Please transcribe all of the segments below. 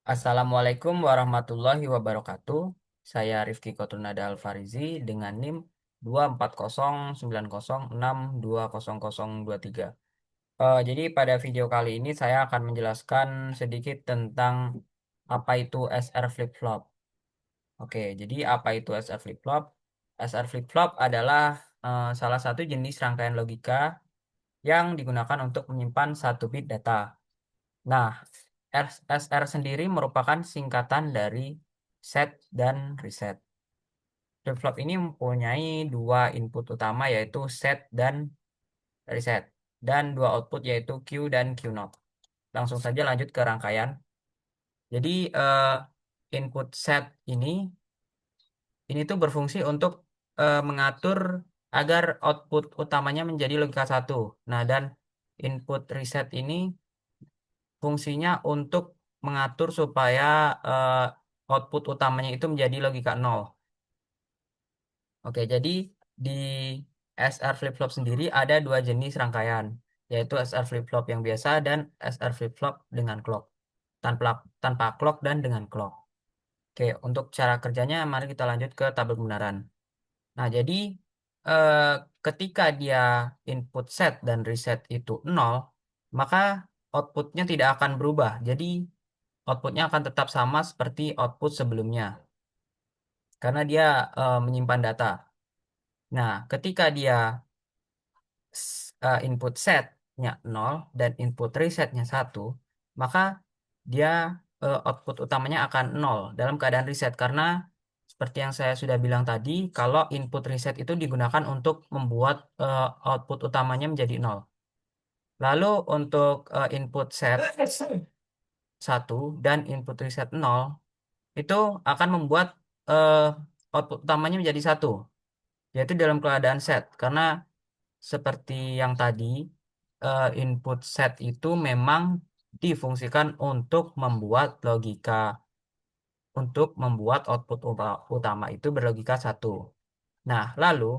Assalamualaikum warahmatullahi wabarakatuh. Saya Rifki Kotrunada Alfarizi dengan NIM 24090620023. Jadi pada video kali ini saya akan menjelaskan sedikit tentang apa itu SR flip-flop. Oke, jadi apa itu SR flip-flop? SR flip-flop adalah salah satu jenis rangkaian logika yang digunakan untuk menyimpan satu bit data. Nah, SR sendiri merupakan singkatan dari set dan reset. Flip-flop ini mempunyai dua input utama yaitu set dan reset, dan dua output yaitu Q dan Q naught. Langsung saja lanjut ke rangkaian. Jadi input set ini tuh berfungsi untuk mengatur agar output utamanya menjadi logika satu. Nah, dan input reset ini fungsinya untuk mengatur supaya output utamanya itu menjadi logika 0. Oke, jadi di SR flip-flop sendiri ada dua jenis rangkaian, yaitu SR flip-flop yang biasa dan SR flip-flop dengan clock. Tanpa clock dan dengan clock. Oke, untuk cara kerjanya mari kita lanjut ke tabel kebenaran. Nah, jadi eh, ketika dia input set dan reset itu 0, maka outputnya tidak akan berubah. Jadi outputnya akan tetap sama seperti output sebelumnya karena dia menyimpan data. Nah, ketika dia input setnya 0 dan input resetnya 1, maka dia output utamanya akan 0 dalam keadaan reset karena seperti yang saya sudah bilang tadi, kalau input reset itu digunakan untuk membuat output utamanya menjadi 0. Lalu untuk input set 1 dan input reset 0 itu akan membuat eh, output utamanya menjadi 1, yaitu dalam keadaan set. Karena seperti yang tadi, input set itu memang difungsikan untuk membuat output utama itu berlogika 1. Nah, lalu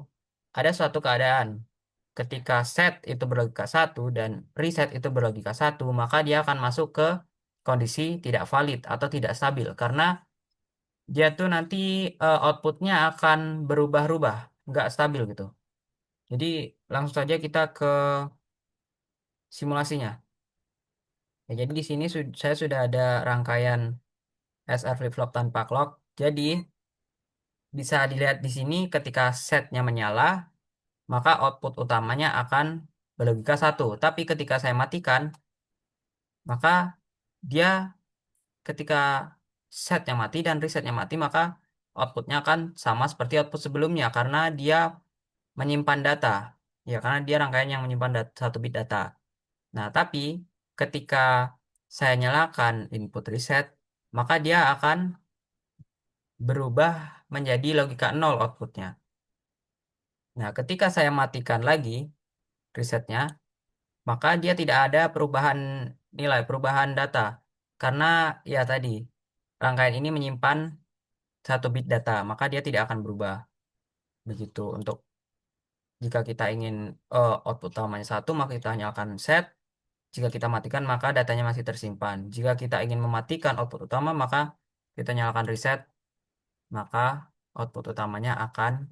ada suatu keadaan ketika set itu berlogika 1 dan reset itu berlogika 1, maka dia akan masuk ke kondisi tidak valid atau tidak stabil karena dia tuh nanti outputnya akan berubah-ubah, nggak stabil gitu. Jadi langsung saja kita ke simulasinya. Ya, jadi di sini saya sudah ada rangkaian SR flip-flop tanpa clock. Jadi bisa dilihat di sini ketika setnya menyala, maka output utamanya akan berlogika 1. Tapi ketika saya matikan, maka dia ketika setnya mati dan resetnya mati, maka outputnya akan sama seperti output sebelumnya karena dia menyimpan data. Ya, karena dia rangkaian yang menyimpan satu bit data. Nah, tapi ketika saya nyalakan input reset, maka dia akan berubah menjadi logika 0 outputnya. Nah, ketika saya matikan lagi resetnya, maka dia tidak ada perubahan nilai, perubahan data. Karena ya tadi, rangkaian ini menyimpan satu bit data, maka dia tidak akan berubah. Begitu untuk jika kita ingin output utamanya 1, maka kita nyalakan set. Jika kita matikan, maka datanya masih tersimpan. Jika kita ingin mematikan output utama, maka kita nyalakan reset, maka output utamanya akan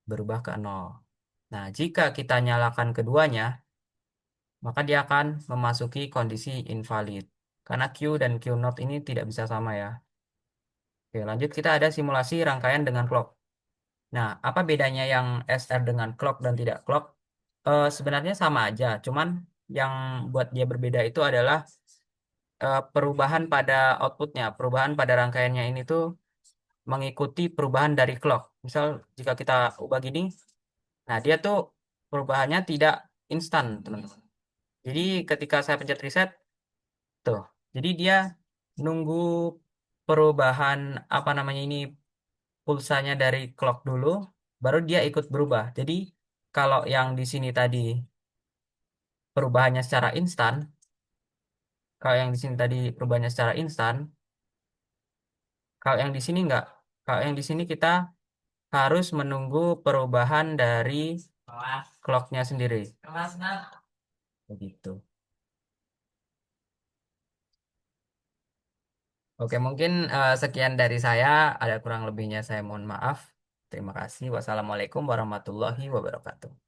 berubah ke 0. Nah, jika kita nyalakan keduanya, maka dia akan memasuki kondisi invalid. Karena Q dan Q naught ini tidak bisa sama ya. Oke, lanjut kita ada simulasi rangkaian dengan clock. Nah, apa bedanya yang SR dengan clock dan tidak clock? Sebenarnya sama aja, cuman yang buat dia berbeda itu adalah perubahan pada outputnya, perubahan pada rangkaiannya ini tuh mengikuti perubahan dari clock. Misal jika kita ubah gini, nah dia tuh perubahannya tidak instan, teman-teman. Jadi ketika saya pencet reset, tuh, jadi dia nunggu perubahan apa namanya ini pulsanya dari clock dulu, baru dia ikut berubah. Jadi kalau yang di sini tadi perubahannya secara instan, kalau yang di sini tadi perubahannya secara instan, kalau yang di sini enggak. Kalau yang di sini kita harus menunggu perubahan dari clocknya sendiri. Begitu. Oke, mungkin sekian dari saya. Ada kurang lebihnya saya mohon maaf. Terima kasih. Wassalamualaikum warahmatullahi wabarakatuh.